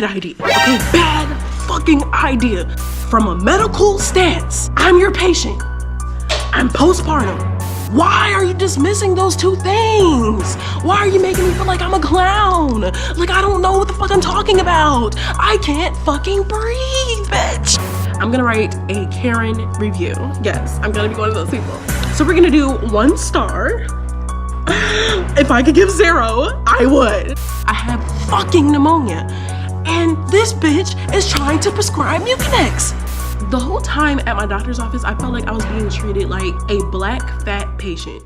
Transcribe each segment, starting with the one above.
Bad idea, okay? Bad fucking idea. From a medical stance, I'm your patient. I'm postpartum. Why are you dismissing those two things? Why are you making me feel like I'm a clown? Like I don't know what the fuck I'm talking about. I can't fucking breathe, bitch. I'm gonna write a Karen review. Yes, I'm gonna be one of those people. So we're gonna do 1 star. If I could give 0, I would. I have fucking pneumonia, and this bitch is trying to prescribe Mucinex. The whole time at my doctor's office, I felt like I was being treated like a black fat patient.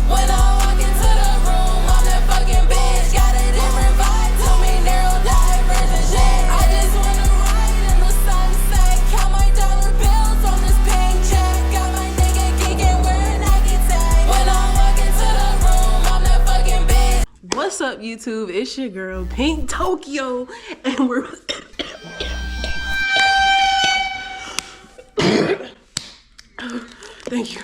When I walk into the room, I'm that fucking bitch. Got a different vibe to me, neurodivergent shit. I just wanna ride in the sunset, count my dollar bills on this paycheck. Got my nigga geeking, wearing Nike tag. When I walk into the room, I'm that fucking bitch. What's up, YouTube? It's your girl, Pink Tokyo, and we're... Thank you.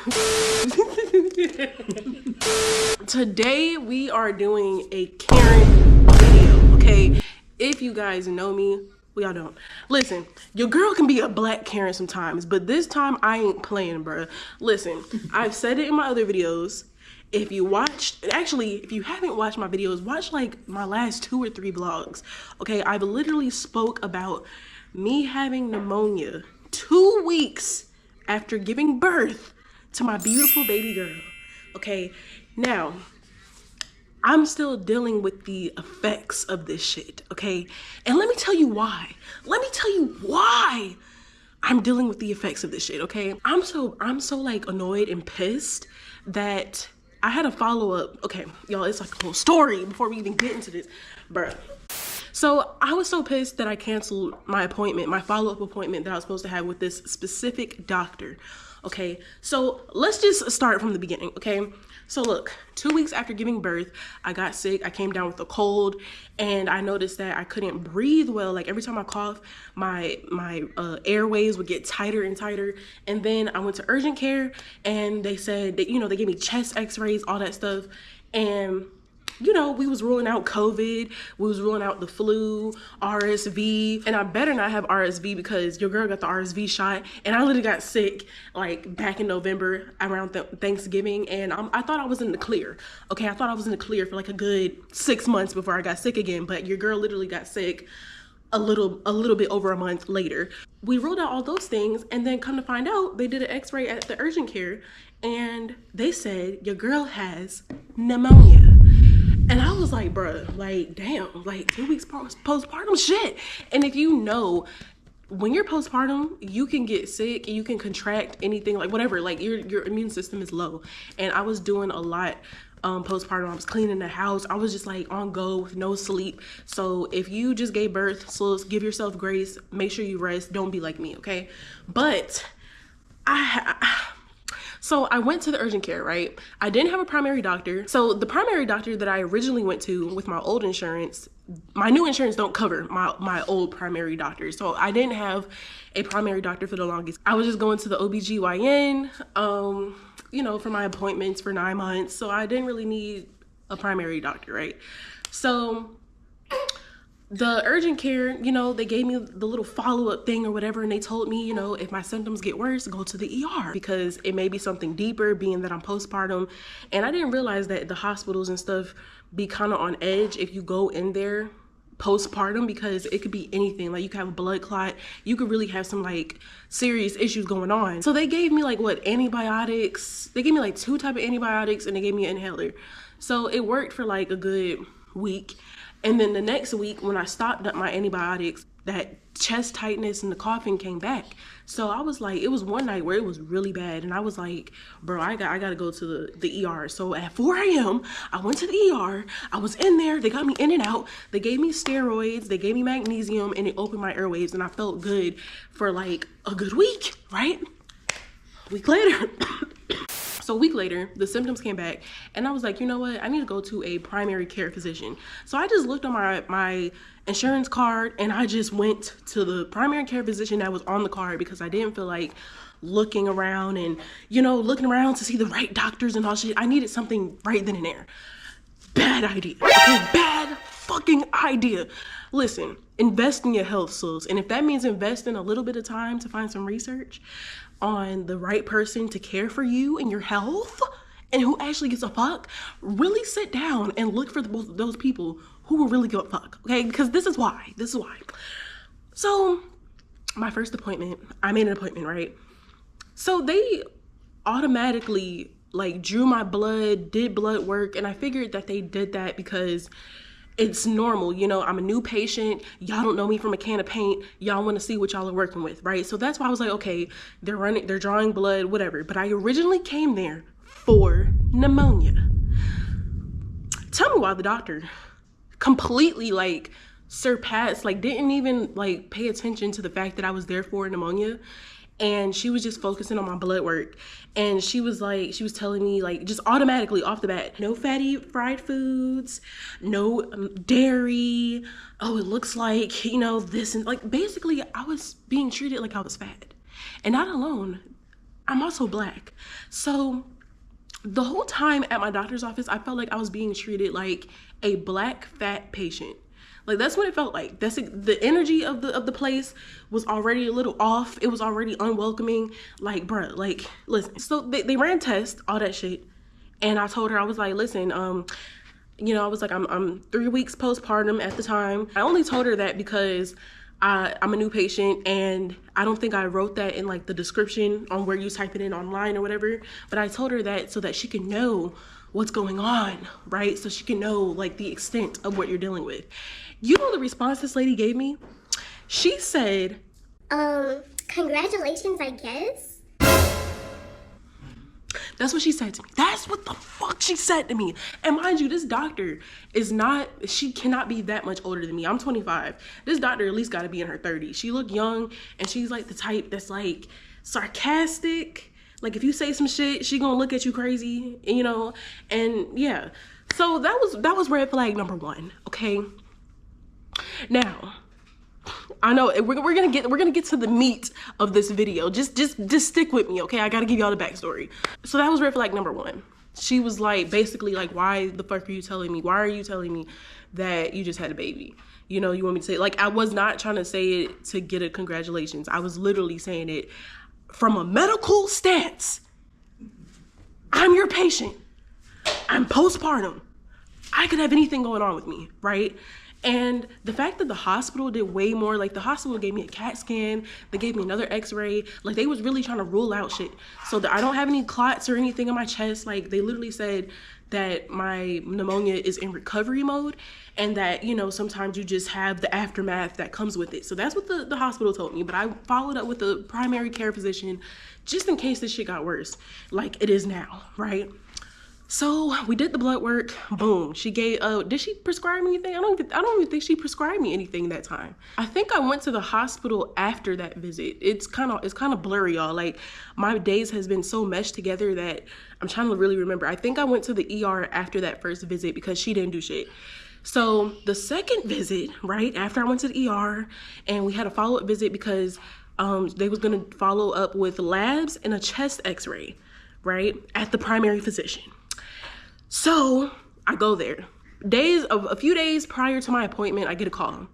Today we are doing a Karen video, okay? If you guys know me, well, y'all don't. Listen, your girl can be a black Karen sometimes, but this time I ain't playing, bruh. Listen, I've said it in my other videos. If you haven't watched my videos, watch like my last 2 or 3 vlogs, okay? I've literally spoke about me having pneumonia 2 weeks after giving birth to my beautiful baby girl, okay? Now, I'm still dealing with the effects of this shit, okay? And let me tell you why. Let me tell you why I'm dealing with the effects of this shit, okay? I'm so like annoyed and pissed that I had a follow-up. Okay, y'all, it's like a whole story before we even get into this, bruh. So I was so pissed that I canceled my appointment, my follow-up appointment that I was supposed to have with this specific doctor, okay? So let's just start from the beginning, okay? So look, 2 weeks after giving birth, I got sick. I came down with a cold, and I noticed that I couldn't breathe well. Like every time I cough, my airways would get tighter and tighter. And then I went to urgent care, and they said that, they gave me chest x-rays, all that stuff. And we was ruling out COVID, we was ruling out the flu, RSV, and I better not have RSV because your girl got the RSV shot, and I literally got sick like back in November around Thanksgiving, and I thought I was in the clear, okay? I thought I was in the clear for like a good 6 months before I got sick again, but your girl literally got sick a little bit over a month later. We ruled out all those things, and then come to find out, they did an x-ray at the urgent care, and they said your girl has pneumonia. And I was like, bruh, like, damn, like 2 weeks postpartum shit. And if you know, when you're postpartum, you can get sick, you can contract anything, like whatever, like your immune system is low. And I was doing a lot postpartum. I was cleaning the house. I was just like on go with no sleep. So if you just gave birth, so give yourself grace, make sure you rest. Don't be like me, okay? But So I went to the urgent care, right? I didn't have a primary doctor. So the primary doctor that I originally went to with my old insurance, my new insurance don't cover my old primary doctor. So I didn't have a primary doctor for the longest. I was just going to the OBGYN, for my appointments for 9 months. So I didn't really need a primary doctor, right? So the urgent care, they gave me the little follow-up thing or whatever, and they told me, if my symptoms get worse, go to the ER because it may be something deeper, being that I'm postpartum. And I didn't realize that the hospitals and stuff be kind of on edge if you go in there postpartum, because it could be anything. Like you could have a blood clot, you could really have some like serious issues going on. So they gave me like antibiotics. They gave me like 2 types of antibiotics, and they gave me an inhaler. So it worked for like a good week. And then the next week when I stopped up my antibiotics, that chest tightness and the coughing came back. So I was like, it was one night where it was really bad. And I was like, bro, I gotta go to the ER. So at 4 a.m., I went to the ER. I was in there. They got me in and out. They gave me steroids. They gave me magnesium, and it opened my airways. And I felt good for like a good week, right? A week later. So a week later, the symptoms came back, and I was like, you know what? I need to go to a primary care physician. So I just looked on my insurance card, and I just went to the primary care physician that was on the card because I didn't feel like looking around and, looking around to see the right doctors and all shit. I needed something right then and there. Bad idea, okay? Bad fucking idea. Listen, invest in your health, sis. And if that means investing a little bit of time to find some research on the right person to care for you and your health and who actually gives a fuck, really sit down and look for both of those people who will really give a fuck, okay? Because this is why. So, my first appointment, I made an appointment, right? So they automatically like drew my blood, did blood work, and I figured that they did that because it's normal. You know, I'm a new patient. Y'all don't know me from a can of paint. Y'all want to see what y'all are working with, right? So that's why I was like, okay, they're drawing blood, whatever. But I originally came there for pneumonia. Tell me why the doctor completely like surpassed, like didn't even like pay attention to the fact that I was there for pneumonia. And she was just focusing on my blood work. And she was telling me like just automatically off the bat, no fatty fried foods, no dairy. Oh, it looks like, you know, this, and like basically I was being treated like I was fat. And not alone, I'm also Black. So the whole time at my doctor's office, I felt like I was being treated like a Black fat patient. Like that's what it felt like. That's the energy of the place was already a little off. It was already unwelcoming. Like, bruh, like listen. So they ran tests, all that shit, and I told her, I was like, listen, you know, I was like, I'm 3 weeks postpartum at the time. I only told her that because I'm a new patient, and I don't think I wrote that in like the description on where you type it in online or whatever. But I told her that so that she can know what's going on, right? So she can know like the extent of what you're dealing with. You know the response this lady gave me? She said, congratulations, I guess. That's what she said to me. That's what the fuck she said to me. And mind you, this doctor she cannot be that much older than me. I'm 25. This doctor at least got to be in her 30s. She looked young, and she's like the type that's like sarcastic. Like if you say some shit, she gonna look at you crazy, you know? And yeah. So that was red flag number 1, okay? Now, I know we're gonna get to the meat of this video. Just stick with me, okay? I gotta give y'all the backstory. So that was red flag number 1. She was like, basically like, why the fuck are you telling me? Why are you telling me that you just had a baby? You know, you want me to say, like, I was not trying to say it to get a congratulations. I was literally saying it from a medical stance. I'm your patient. I'm postpartum. I could have anything going on with me, right? And the fact that the hospital did way more, like the hospital gave me a CAT scan, they gave me another x-ray, like they was really trying to rule out shit. So that I don't have any clots or anything on my chest. Like they literally said that my pneumonia is in recovery mode, and that, you know, sometimes you just have the aftermath that comes with it. So that's what the hospital told me. But I followed up with the primary care physician just in case this shit got worse, like it is now, right? So we did the blood work, boom. She gave, did she prescribe me anything? I don't even think she prescribed me anything that time. I think I went to the hospital after that visit. It's kind of blurry, y'all. Like my days has been so meshed together that I'm trying to really remember. I think I went to the ER after that first visit because she didn't do shit. So the second visit, right, after I went to the ER and we had a follow-up visit because they was gonna follow up with labs and a chest x-ray, right, at the primary physician. So I go there. A few days prior to my appointment, I get a call.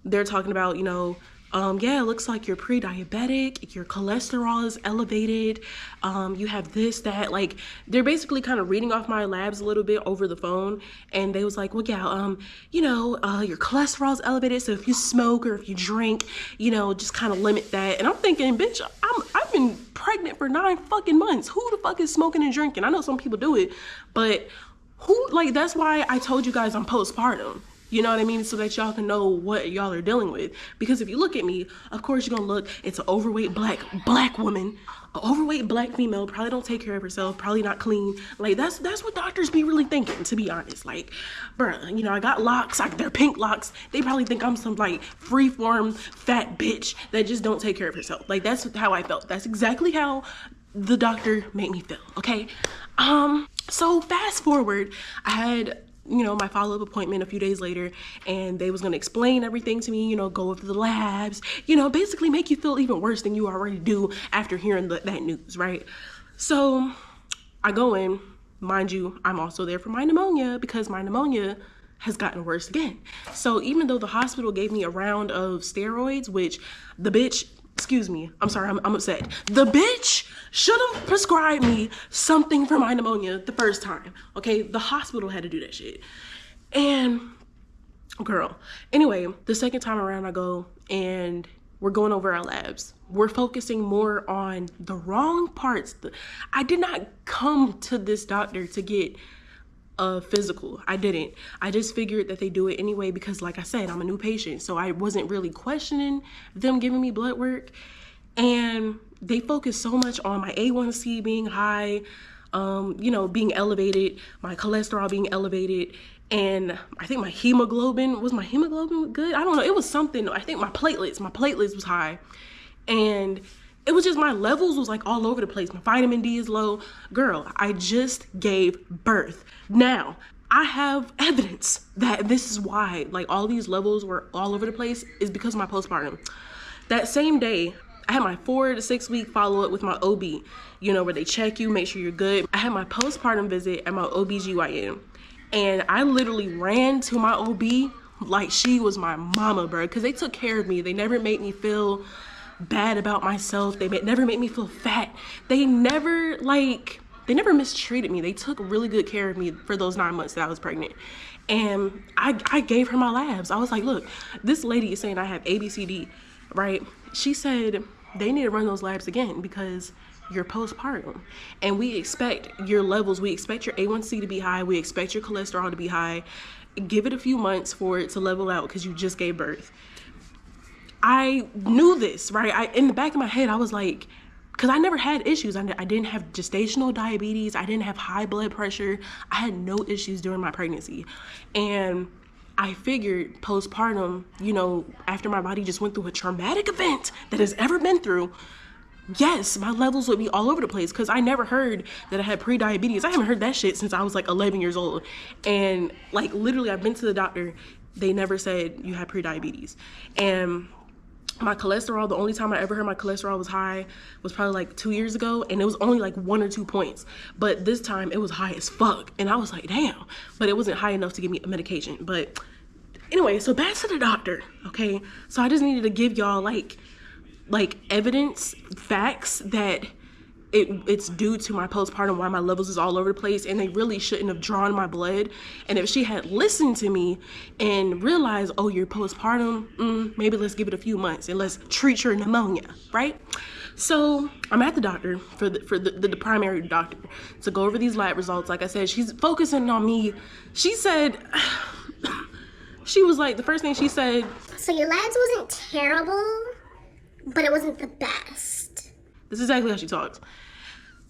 They're talking about, you know, yeah, it looks like you're pre-diabetic, your cholesterol is elevated, you have this, that, like, they're basically kind of reading off my labs a little bit over the phone, and they was like, well, yeah, you know, your cholesterol is elevated, so if you smoke or if you drink, you know, just kind of limit that. And I'm thinking, bitch, I've been pregnant for 9 fucking months. Who the fuck is smoking and drinking? I know some people do it, but who, like, that's why I told you guys I'm postpartum. You know what I mean? So that y'all can know what y'all are dealing with. Because if you look at me, of course you're gonna look, it's an overweight black woman, an overweight black female, probably don't take care of herself, probably not clean. Like that's what doctors be really thinking, to be honest. Like, bruh, you know, I got locks, they're pink locks. They probably think I'm some like freeform fat bitch that just don't take care of herself. Like that's how I felt. That's exactly how the doctor made me feel, okay? So fast forward, I had, you know, my follow-up appointment a few days later, and they was gonna explain everything to me, you know, go over the labs, you know, basically make you feel even worse than you already do after hearing that news, right? So I go in, mind you, I'm also there for my pneumonia because my pneumonia has gotten worse again. So even though the hospital gave me a round of steroids, which the bitch, excuse me, I'm sorry, I'm upset. The bitch should have prescribed me something for my pneumonia the first time, okay? The hospital had to do that shit. And girl, anyway, the second time around I go and we're going over our labs. We're focusing more on the wrong parts. I did not come to this doctor to get a physical. I didn't. I just figured that they do it anyway because, like I said, I'm a new patient. So I wasn't really questioning them giving me blood work. And they focus so much on my A1C being high, you know, being elevated, my cholesterol being elevated, and I think my hemoglobin, was my hemoglobin good? I don't know, it was something. I think my platelets was high, and it was just my levels was like all over the place. My vitamin D is low. Girl, I just gave birth. Now, I have evidence that this is why like all these levels were all over the place is because of my postpartum. That same day, I had my 4 to 6 week follow-up with my OB, you know, where they check you, make sure you're good. I had my postpartum visit at my OBGYN, and I literally ran to my OB like she was my mama, bro, because they took care of me. They never made me feel bad about myself. They never made me feel fat. They never mistreated me. They took really good care of me for those 9 months that I was pregnant. And I gave her my labs. I was like, look, this lady is saying I have ABCD, right? She said they need to run those labs again because you're postpartum. And we expect your levels, we expect your A1C to be high, we expect your cholesterol to be high. Give it a few months for it to level out because you just gave birth. I knew this, right? In the back of my head, I was like, because I never had issues. I didn't have gestational diabetes. I didn't have high blood pressure. I had no issues during my pregnancy. And I figured postpartum, you know, after my body just went through a traumatic event that has ever been through, yes, my levels would be all over the place because I never heard that I had pre-diabetes. I haven't heard that shit since I was like 11 years old. And like literally I've been to the doctor. They never said you had pre-diabetes. And my cholesterol, the only time I ever heard my cholesterol was high was probably like 2 years ago, and it was only like 1 or 2 points. But this time it was high as fuck, and I was like, damn. But it wasn't high enough to give me a medication. But anyway, so back to the doctor, okay? So I just needed to give y'all like evidence, facts that it's due to my postpartum, why my levels is all over the place, and they really shouldn't have drawn my blood. And if she had listened to me and realized, oh, you're postpartum, maybe let's give it a few months and let's treat your pneumonia, right? So I'm at the doctor for the primary doctor to go over these lab results. Like I said, she's focusing on me. She said, she was like, the first thing she said, so your labs wasn't terrible, but it wasn't the best. This is exactly how she talks.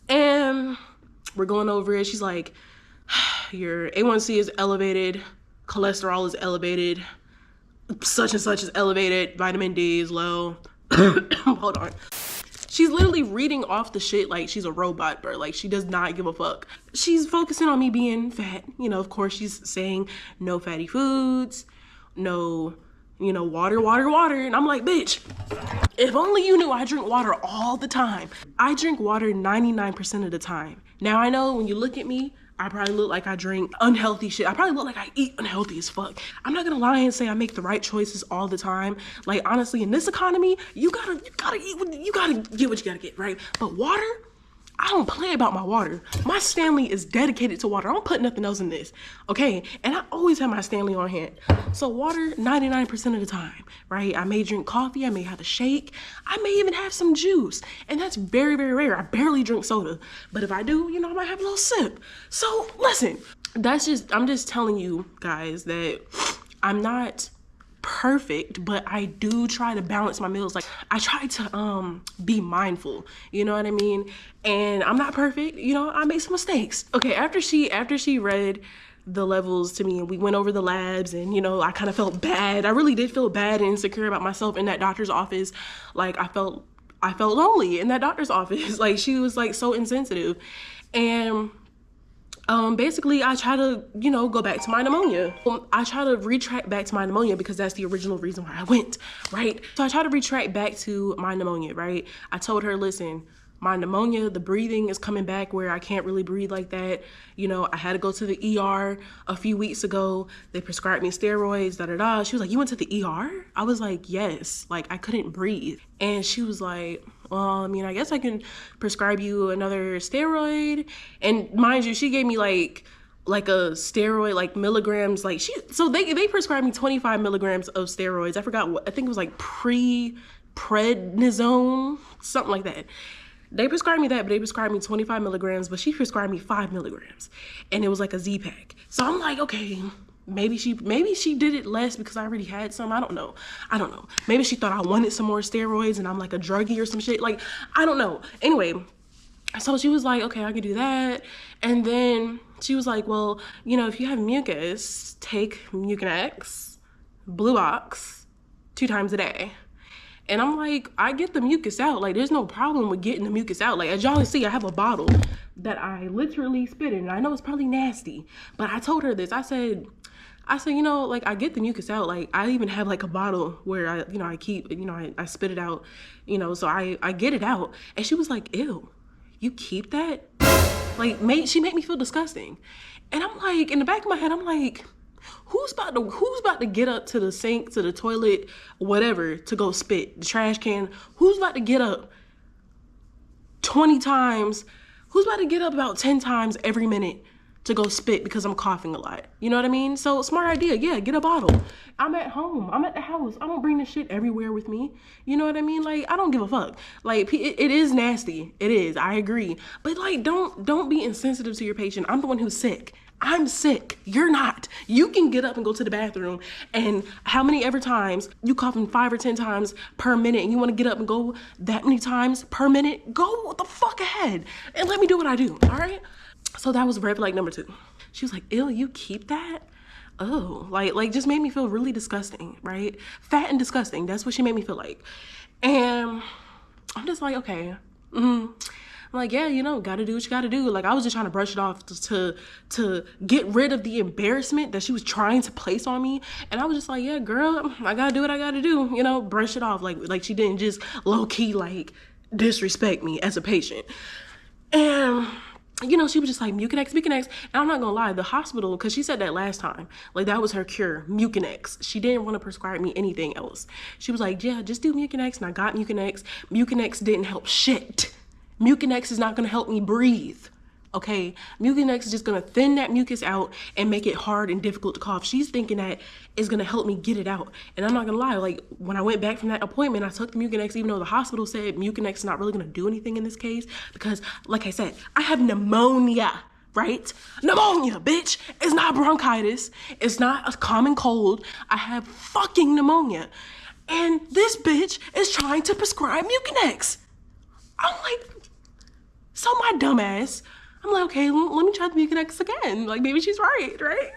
And we're going over it. She's like, your A1C is elevated, cholesterol is elevated, such and such is elevated, vitamin D is low. Hold on. She's literally reading off the shit like she's a robot, bro. Like, she does not give a fuck. She's focusing on me being fat. You know, of course, she's saying no fatty foods, no, you know, water. And I'm like, bitch, if only you knew I drink water all the time. I drink water 99% of the time. Now, I know when you look at me, I probably look like I drink unhealthy shit. I probably look like I eat unhealthy as fuck. I'm not gonna lie and say I make the right choices all the time. Like, honestly, in this economy, you gotta eat, you gotta get what you gotta get, right? But water, I don't play about my water. My Stanley is dedicated to water. I don't put nothing else in this, okay? And I always have my Stanley on hand. So water, 99% of the time, right? I may drink coffee, I may have a shake, I may even have some juice. And that's very, very rare. I barely drink soda. But if I do, you know, I might have a little sip. So listen, I'm just telling you guys that I'm not perfect, but I do try to balance my meals. Like, I try to be mindful, you know what I mean? And I'm not perfect, you know, I make some mistakes. Okay, after she read the levels to me and we went over the labs, and you know, I kind of felt bad. I really did feel bad and insecure about myself in that doctor's office. Like, I felt lonely in that doctor's office. Like, she was like so insensitive. And basically, I try to, you know, go back to my pneumonia. I try to retract back to my pneumonia because that's the original reason why I went, right? So I try to retract back to my pneumonia, right? I told her, listen, my pneumonia, the breathing is coming back where I can't really breathe like that. You know, I had to go to the ER a few weeks ago. They prescribed me steroids, da-da-da. She was like, you went to the ER? I was like, yes. Like, I couldn't breathe. And she was like, well, I mean, I guess I can prescribe you another steroid. And mind you, she gave me like a steroid, like milligrams, like so they prescribed me 25 milligrams of steroids. I forgot what, I think it was like prednisone, something like that. They prescribed me that, but they prescribed me 25 milligrams, but she prescribed me 5 milligrams, and it was like a Z-Pack. So I'm like, okay, maybe she did it less because I already had some. I don't know. Maybe she thought I wanted some more steroids and I'm like a druggie or some shit. Like, I don't know. Anyway, so she was like, okay, I can do that. And then she was like, well, you know, if you have mucus, take Mucinex, Blue Box, 2 times a day. And I'm like, I get the mucus out. Like, there's no problem with getting the mucus out. Like, as y'all see, I have a bottle that I literally spit in. And I know it's probably nasty, but I told her this. I said, you know, like, I get the mucus out. Like, I even have like a bottle where I keep, I spit it out, so I get it out. And she was like, ew, you keep that? Like, she made me feel disgusting. And I'm like, in the back of my head, I'm like, who's about to get up to the sink, to the toilet, whatever, to go spit, the trash can? Who's about to get up 20 times? Who's about to get up about 10 times every minute to go spit because I'm coughing a lot? You know what I mean? So, smart idea. Yeah, get a bottle. I'm at home. I'm at the house. I don't bring this shit everywhere with me. You know what I mean? Like, I don't give a fuck. Like, it is nasty. It is. I agree. But, like, don't be insensitive to your patient. I'm the one who's sick. I'm sick. You're not. You can get up and go to the bathroom, and how many ever times you coughing 5 or 10 times per minute, and you want to get up and go that many times per minute? Go the fuck ahead and let me do what I do. All right. So that was red flag number 2. She was like, ew, you keep that? Oh, like just made me feel really disgusting, right? Fat and disgusting. That's what she made me feel like. And I'm just like, okay. I'm like, yeah, gotta do what you gotta do. Like, I was just trying to brush it off to get rid of the embarrassment that she was trying to place on me. And I was just like, yeah, girl, I gotta do what I gotta do, brush it off. Like she didn't just low-key, like, disrespect me as a patient. And she was just like, Mucinex. And I'm not gonna lie, the hospital, because she said that last time, like, that was her cure, Mucinex. She didn't want to prescribe me anything else. She was like, yeah, just do Mucinex. And I got Mucinex. Mucinex didn't help shit. Mucinex is not gonna help me breathe, okay? Mucinex is just gonna thin that mucus out and make it hard and difficult to cough. She's thinking that it's gonna help me get it out. And I'm not gonna lie, like, when I went back from that appointment, I took the Mucinex, even though the hospital said Mucinex is not really gonna do anything in this case, because, like I said, I have pneumonia, right? Pneumonia, bitch. It's not bronchitis. It's not a common cold. I have fucking pneumonia. And this bitch is trying to prescribe Mucinex. I'm like, so my dumb ass, I'm like, okay, let me try the Mucinex again. Like, maybe she's right?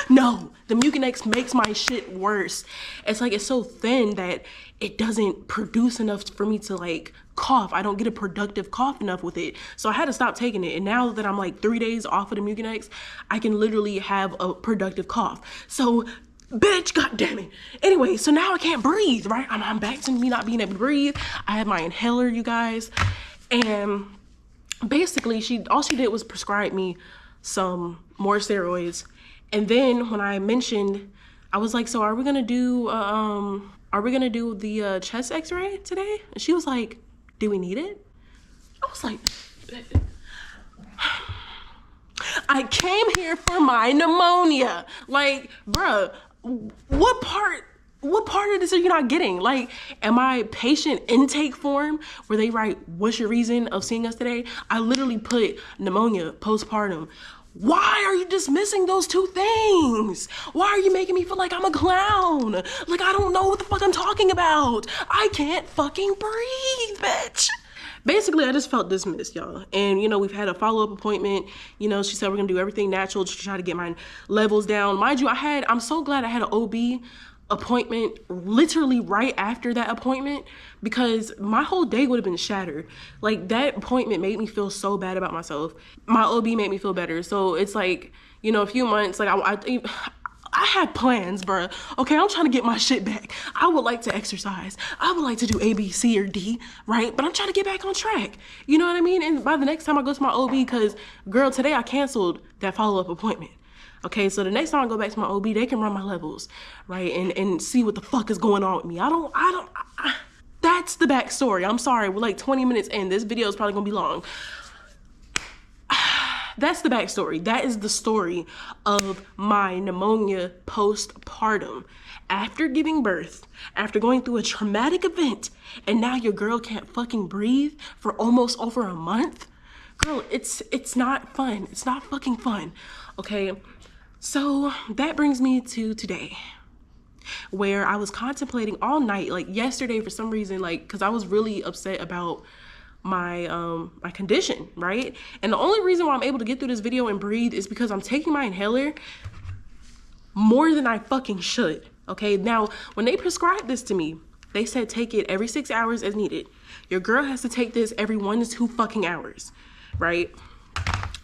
No, the Mucinex makes my shit worse. It's like, it's so thin that it doesn't produce enough for me to, like, cough. I don't get a productive cough enough with it. So I had to stop taking it. And now that I'm like 3 days off of the Mucinex, I can literally have a productive cough. So, bitch, goddamn it. Anyway, so now I can't breathe, right? I'm back to me not being able to breathe. I have my inhaler, you guys. And basically, all she did was prescribe me some more steroids. And then when I mentioned, I was like, so are we gonna do the chest x-ray today? And she was like, do we need it? I was like, I came here for my pneumonia. Like, bruh, what part of this are you not getting? Like, am I patient intake form where they write, what's your reason of seeing us today? I literally put pneumonia, postpartum. Why are you dismissing those 2 things? Why are you making me feel like I'm a clown? Like, I don't know what the fuck I'm talking about. I can't fucking breathe, bitch. Basically, I just felt dismissed, y'all. And, we've had a follow-up appointment. She said we're going to do everything natural to try to get my levels down. Mind you, I'm so glad I had an OB appointment literally right after that appointment, because my whole day would have been shattered. Like, that appointment made me feel so bad about myself. My OB made me feel better. So it's like, a few months, like, I had plans, bruh. Okay, I'm trying to get my shit back. I would like to exercise. I would like to do A, B, C, or D, right? But I'm trying to get back on track. You know what I mean? And by the next time I go to my OB, because, girl, today I canceled that follow-up appointment. Okay, so the next time I go back to my OB, they can run my levels, right? And see what the fuck is going on with me. That's the backstory. I'm sorry, we're like 20 minutes in. This video is probably gonna be long. That's the backstory. That is the story of my pneumonia postpartum. After giving birth, after going through a traumatic event, and now your girl can't fucking breathe for almost over a month. Girl, it's not fun. It's not fucking fun. Okay, so that brings me to today, where I was contemplating all night, like yesterday for some reason, like, because I was really upset about my my condition, right? And the only reason why I'm able to get through this video and breathe is because I'm taking my inhaler more than I fucking should. Okay, now when they prescribed this to me, they said take it every 6 hours as needed. Your girl has to take this every 1 to 2 fucking hours, right?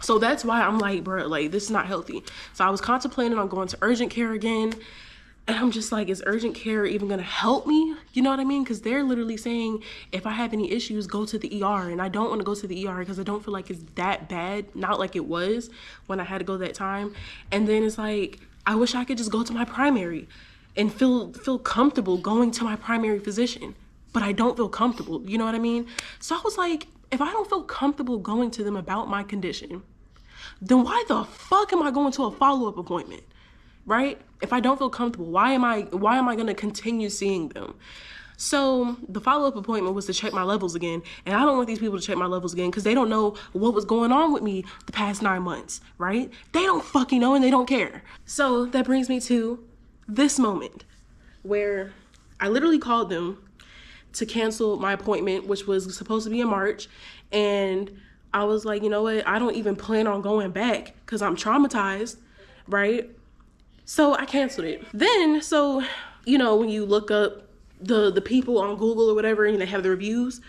So that's why I'm like, bro, like, this is not healthy. So I was contemplating on going to urgent care again. And I'm just like, is urgent care even gonna help me? You know what I mean? Because they're literally saying, if I have any issues, go to the ER. And I don't want to go to the ER because I don't feel like it's that bad. Not like it was when I had to go that time. And then it's like, I wish I could just go to my primary and feel comfortable going to my primary physician. But I don't feel comfortable, you know what I mean? So I was like, if I don't feel comfortable going to them about my condition, then why the fuck am I going to a follow-up appointment? Right? If I don't feel comfortable, why am I going to continue seeing them? So the follow-up appointment was to check my levels again. And I don't want these people to check my levels again because they don't know what was going on with me the past 9 months, right? They don't fucking know and they don't care. So that brings me to this moment where I literally called them to cancel my appointment, which was supposed to be in March. And I was like, you know what? I don't even plan on going back because I'm traumatized, right? So I canceled it. Then, so, you know, when you look up the people on Google or whatever and they have the reviews,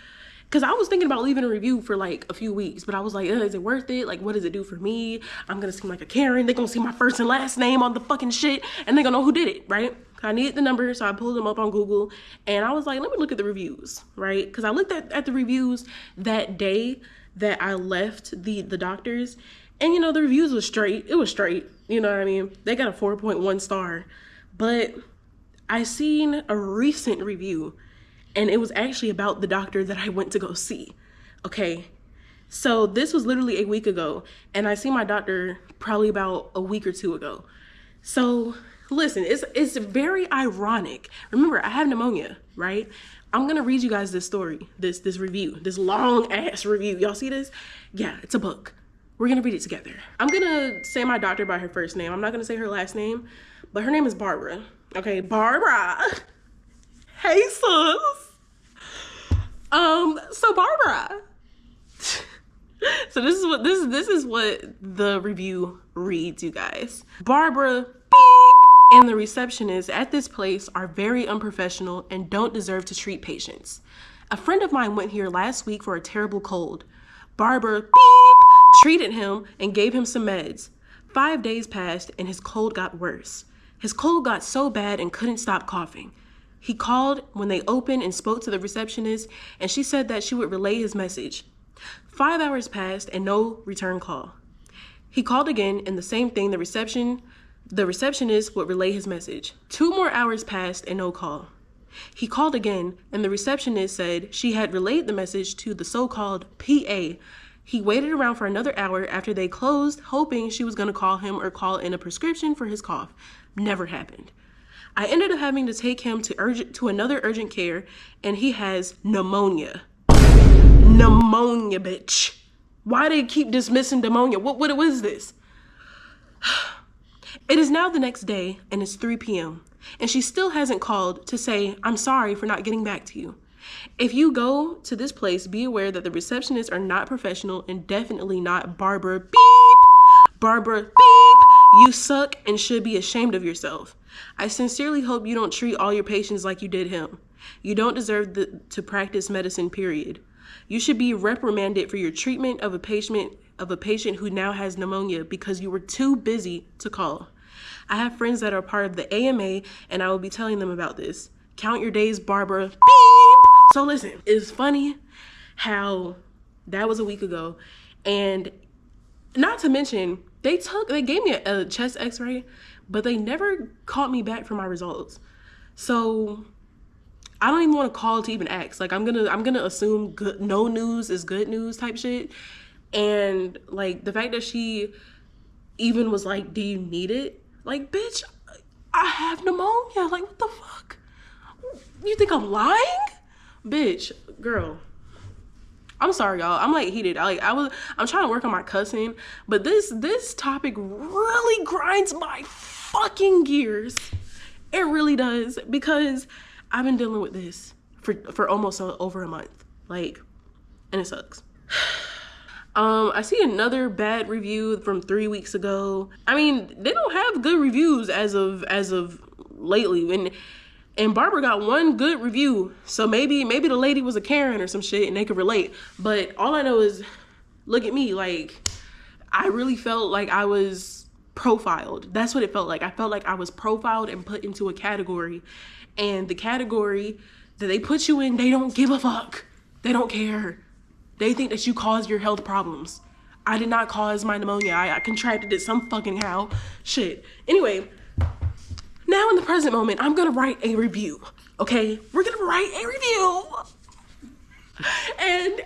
because I was thinking about leaving a review for like a few weeks, but I was like, is it worth it? Like, what does it do for me? I'm going to seem like a Karen. They're going to see my first and last name on the fucking shit and they're going to know who did it, right? I needed the number, so I pulled them up on Google and I was like, let me look at the reviews, right? Because I looked at the reviews that day that I left the doctors. And, you know, the reviews was straight. It was straight. You know what I mean? They got a 4.1 star. But I seen a recent review, and it was actually about the doctor that I went to go see. Okay? So this was literally a week ago, and I see my doctor probably about a week or two ago. So, listen, it's very ironic. Remember, I have pneumonia, right? I'm going to read you guys this story, this review, this long-ass review. Y'all see this? Yeah, it's a book. We're gonna read it together. I'm gonna say my doctor by her first name. I'm not gonna say her last name, but her name is Barbara. Okay, Barbara. Hey, sis. So Barbara. So this is what the review reads, you guys. Barbara, beep, and the receptionist at this place are very unprofessional and don't deserve to treat patients. A friend of mine went here last week for a terrible cold. Barbara, beep, treated him and gave him some meds. 5 days passed and his cold got worse. His cold got so bad and couldn't stop coughing. He called when they opened and spoke to the receptionist, and she said that she would relay his message. 5 hours passed and no return call. He called again and the same thing, the receptionist would relay his message. 2 more hours passed and no call. He called again and the receptionist said she had relayed the message to the so-called PA. He waited around for another hour after they closed, hoping she was going to call him or call in a prescription for his cough. Never happened. I ended up having to take him to another urgent care, and he has pneumonia. Pneumonia, bitch. Why do they keep dismissing pneumonia? What is this? It is now the next day, and it's 3 p.m., and she still hasn't called to say, I'm sorry for not getting back to you. If you go to this place, be aware that the receptionists are not professional and definitely not Barbara, beep. Barbara, beep. You suck and should be ashamed of yourself. I sincerely hope you don't treat all your patients like you did him. You don't deserve to practice medicine, period. You should be reprimanded for your treatment of a patient who now has pneumonia because you were too busy to call. I have friends that are part of the AMA, and I will be telling them about this. Count your days, Barbara. Beep. So listen, it's funny how that was a week ago, and not to mention, they gave me a chest x-ray, but they never called me back for my results. So I don't even want to call to even ask. Like, I'm gonna assume no news is good news type shit. And like the fact that she even was like, do you need it? Like, bitch, I have pneumonia. Like, what the fuck? You think I'm lying? Bitch, girl. I'm sorry, y'all. I'm like heated. I'm trying to work on my cussing, but this topic really grinds my fucking gears. It really does, because I've been dealing with this for almost over a month. Like, and it sucks. I see another bad review from 3 weeks ago. I mean, they don't have good reviews as of lately. And Barbara got one good review, so maybe the lady was a Karen or some shit and they could relate. But all I know is, look at me, like, I really felt like I was profiled. That's what it felt like. I felt like I was profiled and put into a category. And the category that they put you in, they don't give a fuck. They don't care. They think that you caused your health problems. I did not cause my pneumonia. I contracted it some fucking how. Shit. Anyway, now in the present moment, I'm gonna write a review, okay? We're gonna write a review. And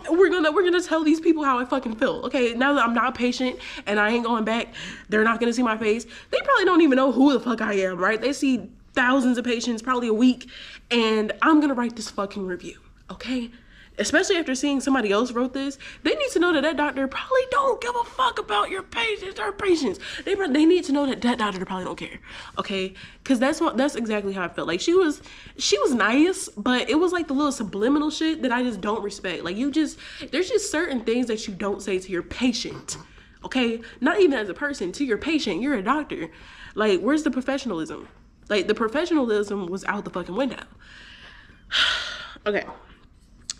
we're gonna tell these people how I fucking feel, okay? Now that I'm not a patient and I ain't going back, they're not gonna see my face. They probably don't even know who the fuck I am, right? They see thousands of patients probably a week, and I'm gonna write this fucking review, okay? Especially after seeing somebody else wrote this, they need to know that doctor probably don't give a fuck about your patients or patients. They need to know that doctor probably don't care, okay? Because that's exactly how I felt. Like, she was nice, but it was like the little subliminal shit that I just don't respect. Like, there's just certain things that you don't say to your patient, okay? Not even as a person, to your patient. You're a doctor. Like, where's the professionalism? Like, the professionalism was out the fucking window. Okay.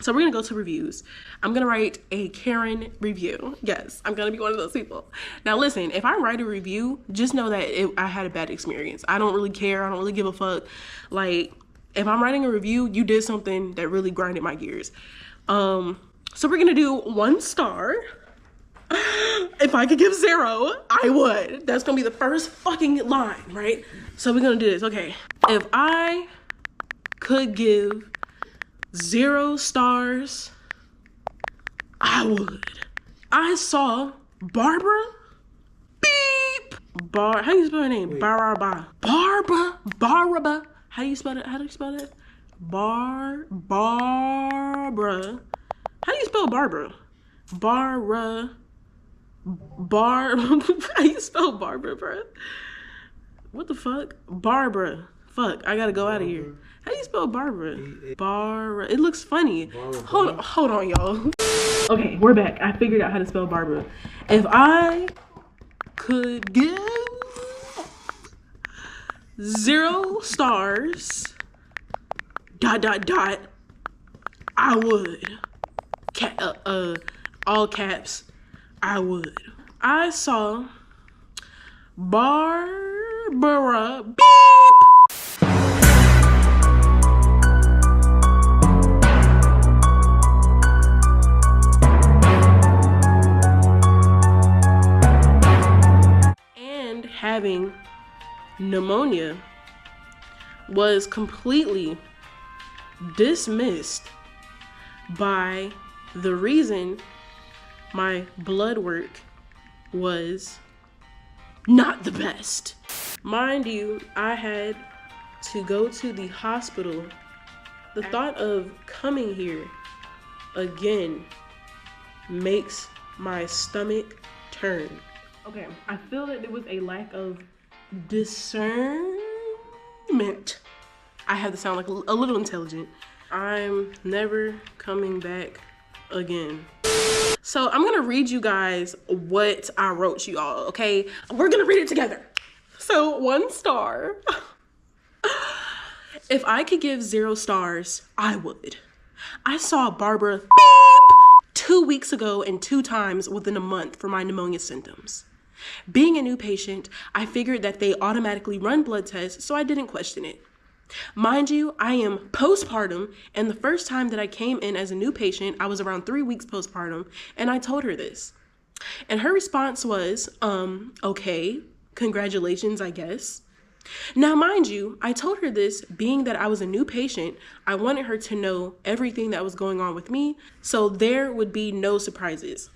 So we're gonna go to reviews. I'm gonna write a Karen review. Yes, I'm gonna be one of those people. Now listen, if I write a review, just know that I had a bad experience. I don't really care. I don't really give a fuck. Like, if I'm writing a review, you did something that really grinded my gears. So we're gonna do 1 star. If I could give 0, I would. That's gonna be the first fucking line, right? So we're gonna do this. Okay. If I could give 0 stars, I would. I saw Barbara. Beep. How do you spell her name? Barbara. How do you spell it? How do you spell that? Barbara. How do you spell Barbara? How do you spell Barbara, bro? What the fuck? Barbara. Fuck, I gotta go out of here. How do you spell Barbara? Barbara. It looks funny. Hold on, y'all. Okay, we're back. I figured out how to spell Barbara. If I could give 0 stars, ... I would. All caps, I would. I saw Barbara. Beep. Having pneumonia was completely dismissed by the reason my blood work was not the best. Mind you, I had to go to the hospital. The thought of coming here again makes my stomach turn. Okay, I feel that there was a lack of discernment. I have to sound like a little intelligent. I'm never coming back again. So I'm gonna read you guys what I wrote you all, okay? We're gonna read it together. So 1 star. If I could give 0 stars, I would. I saw Barbara 2 weeks ago and 2 times within a month for my pneumonia symptoms. Being a new patient, I figured that they automatically run blood tests, so I didn't question it. Mind you, I am postpartum, and the first time that I came in as a new patient, I was around 3 weeks postpartum, and I told her this. And her response was, okay, congratulations, I guess. Now, mind you, I told her this being that I was a new patient. I wanted her to know everything that was going on with me, so there would be no surprises.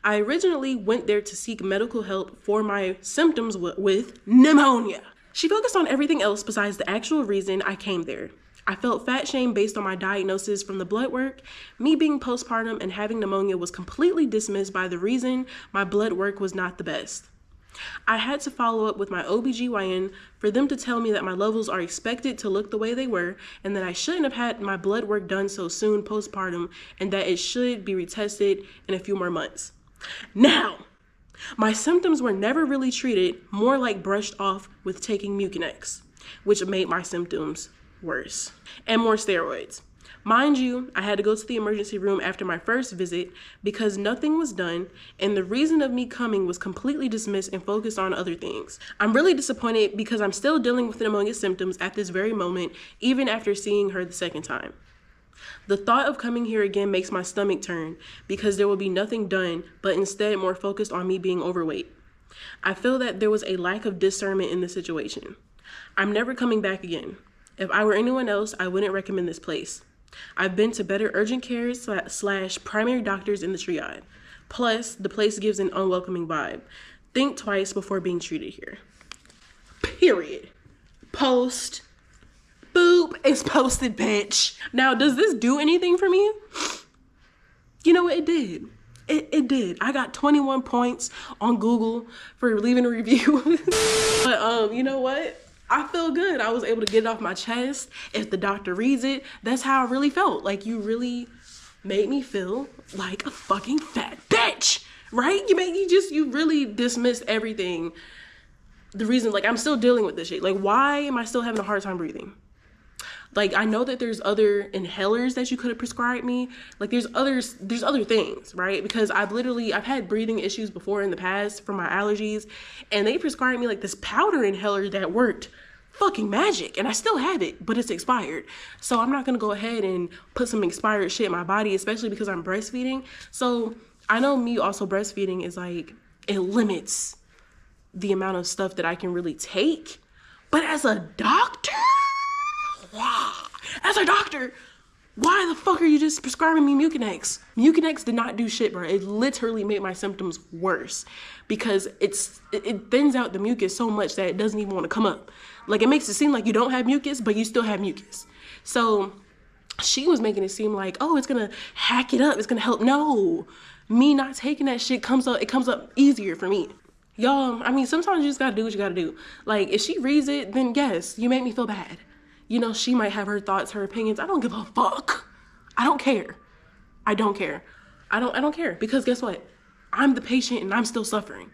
I originally went there to seek medical help for my symptoms with pneumonia. She focused on everything else besides the actual reason I came there. I felt fat shame based on my diagnosis from the blood work. Me being postpartum and having pneumonia was completely dismissed by the reason my blood work was not the best. I had to follow up with my OBGYN for them to tell me that my levels are expected to look the way they were and that I shouldn't have had my blood work done so soon postpartum and that it should be retested in a few more months. Now, my symptoms were never really treated, more like brushed off with taking Mucinex, which made my symptoms worse, and more steroids. Mind you, I had to go to the emergency room after my first visit because nothing was done, and the reason of me coming was completely dismissed and focused on other things. I'm really disappointed because I'm still dealing with pneumonia symptoms at this very moment, even after seeing her the second time. The thought of coming here again makes my stomach turn because there will be nothing done, but instead more focused on me being overweight. I feel that there was a lack of discernment in the situation. I'm never coming back again. If I were anyone else, I wouldn't recommend this place. I've been to better urgent care / primary doctors in the triad. Plus, the place gives an unwelcoming vibe. Think twice before being treated here. Period. Post. Boop. It's posted, bitch. Now, does this do anything for me? You know what? It did. It did. I got 21 points on Google for leaving a review. But you know what? I feel good. I was able to get it off my chest. If the doctor reads it, that's how I really felt. Like, you really made me feel like a fucking fat bitch, right? You really dismissed everything. The reason, like, I'm still dealing with this shit. Like, why am I still having a hard time breathing? Like, I know that there's other inhalers that you could have prescribed me. Like, there's other things, right? Because I've had breathing issues before in the past from my allergies, and they prescribed me like this powder inhaler that worked fucking magic, and I still have it, but it's expired. So I'm not gonna go ahead and put some expired shit in my body, especially because I'm breastfeeding. So I know me also breastfeeding is like, it limits the amount of stuff that I can really take. But as a doctor, why the fuck are you just prescribing me Mucinex? Mucinex did not do shit, bro. It literally made my symptoms worse because it thins out the mucus so much that it doesn't even want to come up. Like, it makes it seem like you don't have mucus, but you still have mucus. So she was making it seem like, oh, it's gonna hack it up, it's gonna help. No, me not taking that shit comes up easier for me. Y'all, I mean, sometimes you just gotta do what you gotta do. Like, if she reads it, then yes, you make me feel bad. You know, she might have her thoughts, her opinions. I don't give a fuck. I don't care. I don't care. I don't care, because guess what? I'm the patient and I'm still suffering.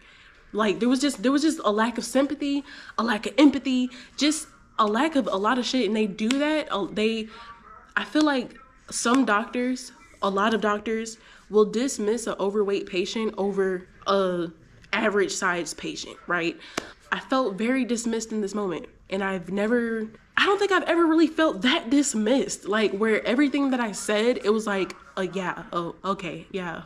Like, there was just a lack of sympathy, a lack of empathy, just a lack of a lot of shit. And they do that. I feel like some doctors, a lot of doctors will dismiss an overweight patient over a average sized patient, right? I felt very dismissed in this moment, and I don't think I've ever really felt that dismissed, like, where everything that I said, it was like, yeah, oh, okay, yeah,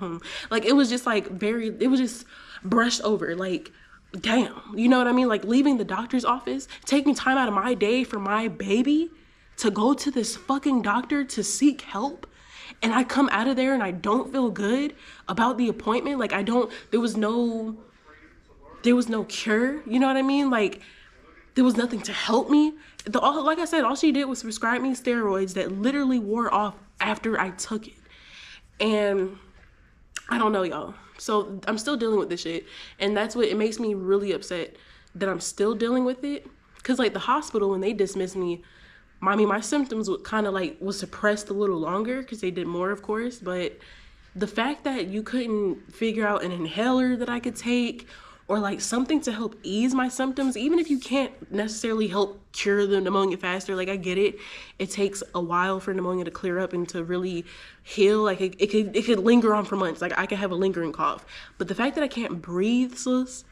like, it was just like it was just brushed over, like, damn, you know what I mean? Like, leaving the doctor's office, taking time out of my day for my baby to go to this fucking doctor to seek help, and I come out of there and I don't feel good about the appointment. Like, there was no cure, you know what I mean? Like, there was nothing to help me. Like I said, all she did was prescribe me steroids that literally wore off after I took it. And I don't know, y'all. So I'm still dealing with this shit. And that's what, it makes me really upset that I'm still dealing with it. Because, like, the hospital, when they dismissed me, my symptoms was suppressed a little longer because they did more, of course. But the fact that you couldn't figure out an inhaler that I could take, or like something to help ease my symptoms, even if you can't necessarily help cure the pneumonia faster, like, I get it. It takes a while for pneumonia to clear up and to really heal. Like, it could linger on for months. Like, I could have a lingering cough. But the fact that I can't breathe, sis,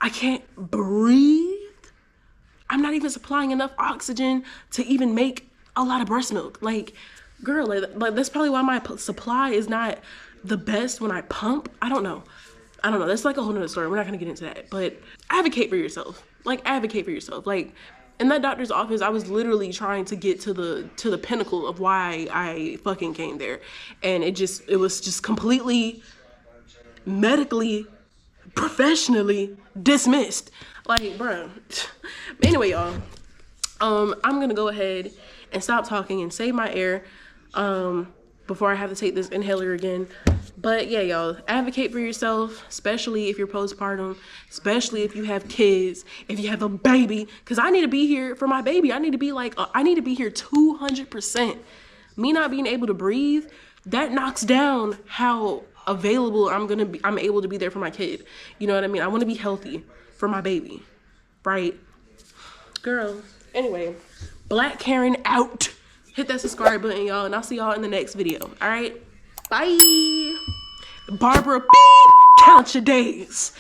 I can't breathe. I'm not even supplying enough oxygen to even make a lot of breast milk. Like, girl, like that's probably why my supply is not the best when I pump. I don't know. That's like a whole nother story. We're not gonna get into that. But advocate for yourself. Like, advocate for yourself. Like, in that doctor's office, I was literally trying to get to the pinnacle of why I fucking came there, and it was just completely medically, professionally dismissed. Like, bro. Anyway, y'all, I'm gonna go ahead and stop talking and save my air before I have to take this inhaler again. But yeah, y'all, advocate for yourself, especially if you're postpartum, especially if you have kids, if you have a baby, because I need to be here for my baby. I need to be here 200%. Me not being able to breathe, that knocks down how available I'm able to be there for my kid. You know what I mean? I want to be healthy for my baby, right? Girl, anyway, Black Karen out. Hit that subscribe button, y'all, and I'll see y'all in the next video. All right, bye. Barbara, beep, count your days.